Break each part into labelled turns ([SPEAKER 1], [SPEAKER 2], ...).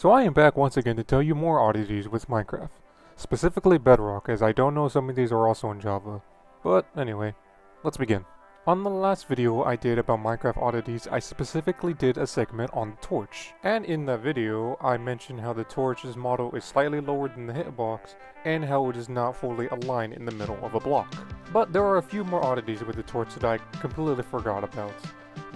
[SPEAKER 1] So I am back once again to tell you more oddities with Minecraft. Specifically Bedrock, as I don't know some of these are also in Java. But anyway, let's begin. On the last video I did about Minecraft oddities, I specifically did a segment on the torch. And in that video, I mentioned how the torch's model is slightly lower than the hitbox, and how it is not fully aligned in the middle of a block. But there are a few more oddities with the torch that I completely forgot about.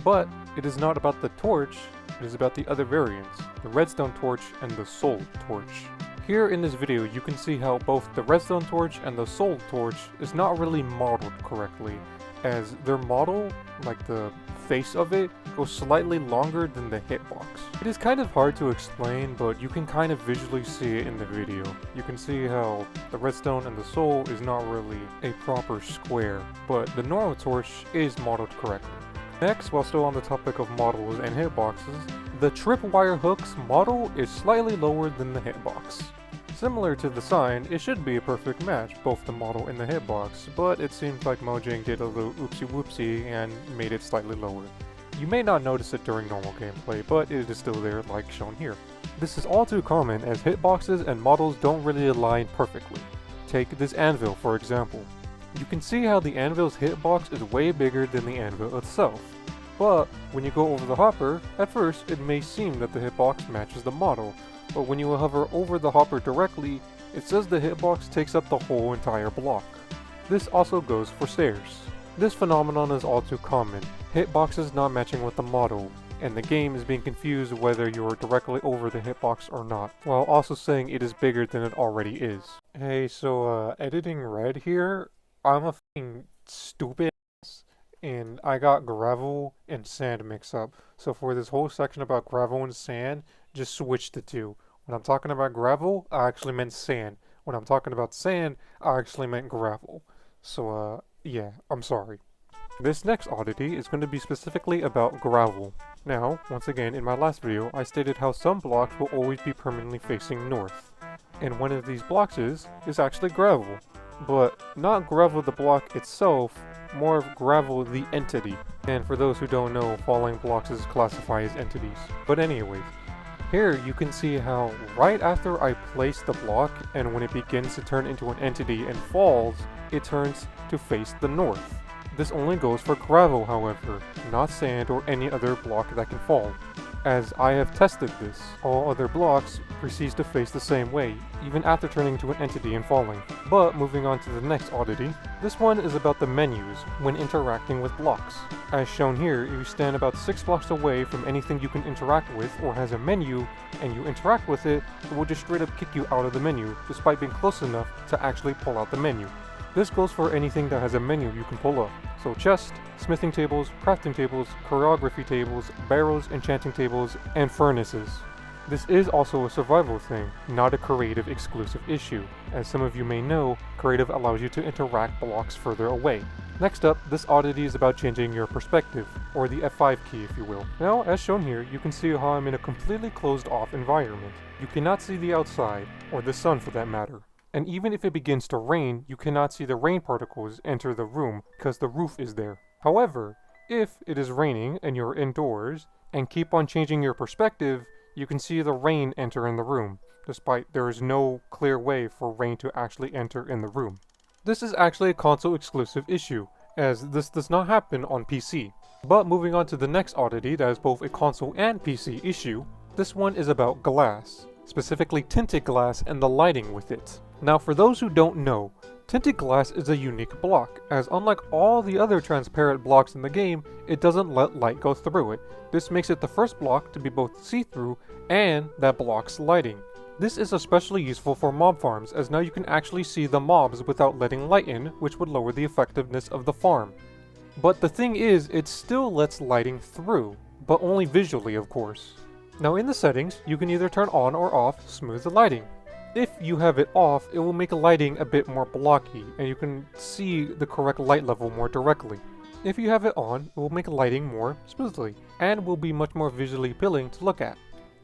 [SPEAKER 1] But it is not about the torch, it is about the other variants, the redstone torch and the soul torch. Here in this video you can see how both the redstone torch and the soul torch is not really modeled correctly, as their model, like the face of it, goes slightly longer than the hitbox. It is kind of hard to explain, but you can kind of visually see it in the video. You can see how the redstone and the soul is not really a proper square, but the normal torch is modeled correctly. Next, while still on the topic of models and hitboxes, the tripwire hook's model is slightly lower than the hitbox. Similar to the sign, it should be a perfect match, both the model and the hitbox, but it seems like Mojang did a little oopsie whoopsie and made it slightly lower. You may not notice it during normal gameplay, but it is still there like shown here. This is all too common as hitboxes and models don't really align perfectly. Take this anvil for example. You can see how the anvil's hitbox is way bigger than the anvil itself. But when you go over the hopper, at first it may seem that the hitbox matches the model, but when you hover over the hopper directly, it says the hitbox takes up the whole entire block. This also goes for stairs. This phenomenon is all too common, hitboxes not matching with the model, and the game is being confused whether you're directly over the hitbox or not, while also saying it is bigger than it already is. Hey, so editing red here, I'm a f***ing stupid ass, and I got gravel and sand mixed up. So for this whole section about gravel and sand, just switch the two. When I'm talking about gravel, I actually meant sand. When I'm talking about sand, I actually meant gravel. So yeah, I'm sorry. This next oddity is going to be specifically about gravel. Now, once again, in my last video, I stated how some blocks will always be permanently facing north. And one of these blocks is actually gravel. But not gravel the block itself, more of gravel the entity. And for those who don't know, falling blocks is classified as entities. But anyways, here you can see how right after I place the block and when it begins to turn into an entity and falls, it turns to face the north. This only goes for gravel however, not sand or any other block that can fall. As I have tested this, all other blocks proceed to face the same way, even after turning to an entity and falling. But moving on to the next oddity, this one is about the menus when interacting with blocks. As shown here, if you stand about 6 blocks away from anything you can interact with or has a menu, and you interact with it, it will just straight up kick you out of the menu, despite being close enough to actually pull out the menu. This goes for anything that has a menu you can pull up. So chest, smithing tables, crafting tables, choreography tables, barrels, enchanting tables, and furnaces. This is also a survival thing, not a creative exclusive issue. As some of you may know, creative allows you to interact blocks further away. Next up, this oddity is about changing your perspective, or the F5 key if you will. Now, as shown here, you can see how I'm in a completely closed off environment. You cannot see the outside, or the sun for that matter. And even if it begins to rain, you cannot see the rain particles enter the room because the roof is there. However, if it is raining and you're indoors and keep on changing your perspective, you can see the rain enter in the room, despite there is no clear way for rain to actually enter in the room. This is actually a console exclusive issue, as this does not happen on PC. But moving on to the next oddity that is both a console and PC issue, this one is about glass, specifically tinted glass and the lighting with it. Now for those who don't know, tinted glass is a unique block, as unlike all the other transparent blocks in the game, it doesn't let light go through it. This makes it the first block to be both see-through and that blocks lighting. This is especially useful for mob farms, as now you can actually see the mobs without letting light in, which would lower the effectiveness of the farm. But the thing is, it still lets lighting through, but only visually of course. Now in the settings, you can either turn on or off smooth lighting. If you have it off, it will make lighting a bit more blocky, and you can see the correct light level more directly. If you have it on, it will make lighting more smoothly, and will be much more visually appealing to look at.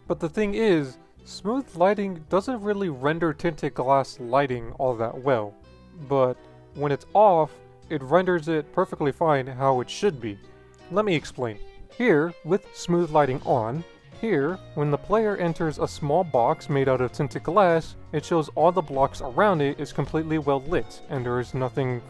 [SPEAKER 1] But the thing is, smooth lighting doesn't really render tinted glass lighting all that well, but when it's off, it renders it perfectly fine how it should be. Let me explain. Here, with smooth lighting on, Here, when the player enters a small box made out of tinted glass, it shows all the blocks around it is completely well lit, and there is nothing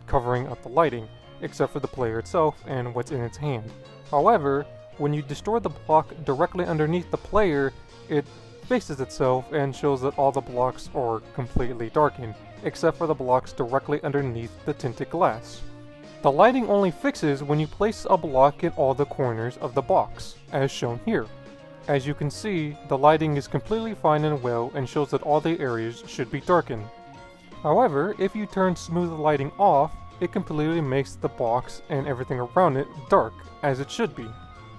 [SPEAKER 1] covering up the lighting, except for the player itself and what's in its hand. However, when you destroy the block directly underneath the player, it faces itself and shows that all the blocks are completely darkened, except for the blocks directly underneath the tinted glass. The lighting only fixes when you place a block in all the corners of the box, as shown here. As you can see, the lighting is completely fine and well and shows that all the areas should be darkened. However, if you turn smooth lighting off, it completely makes the box and everything around it dark, as it should be.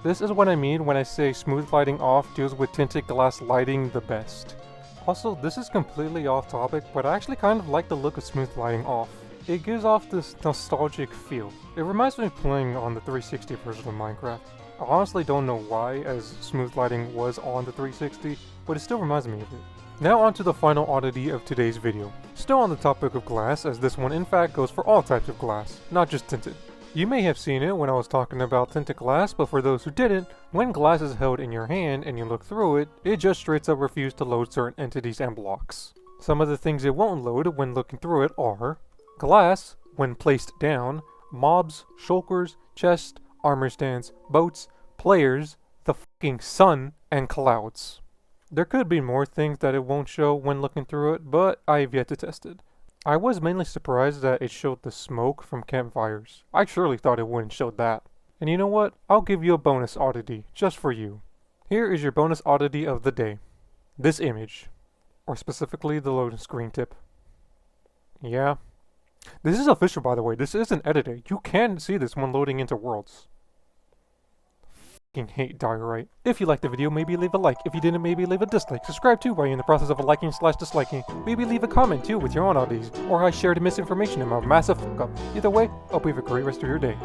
[SPEAKER 1] This is what I mean when I say smooth lighting off deals with tinted glass lighting the best. Also, this is completely off topic, but I actually kind of like the look of smooth lighting off. It gives off this nostalgic feel. It reminds me of playing on the 360 version of Minecraft. I honestly don't know why, as smooth lighting was on the 360, but it still reminds me of it. Now on to the final oddity of today's video. Still on the topic of glass, as this one in fact goes for all types of glass, not just tinted. You may have seen it when I was talking about tinted glass, but for those who didn't, when glass is held in your hand and you look through it, it just straight up refuses to load certain entities and blocks. Some of the things it won't load when looking through it are glass, when placed down, mobs, shulkers, chests, armor stands, boats, players, the fucking sun, and clouds. There could be more things that it won't show when looking through it, but I have yet to test it. I was mainly surprised that it showed the smoke from campfires. I surely thought it wouldn't show that. And you know what? I'll give you a bonus oddity, just for you. Here is your bonus oddity of the day. This image. Or specifically the loading screen tip. Yeah. This is official, by the way. This isn't edited. You can see this when loading into worlds. Fucking hate diorite. If you liked the video, maybe leave a like. If you didn't, maybe leave a dislike. Subscribe too while you're in the process of liking/disliking. Maybe leave a comment too with your own oddities, or I shared misinformation in my massive fuck up. Either way, hope you have a great rest of your day.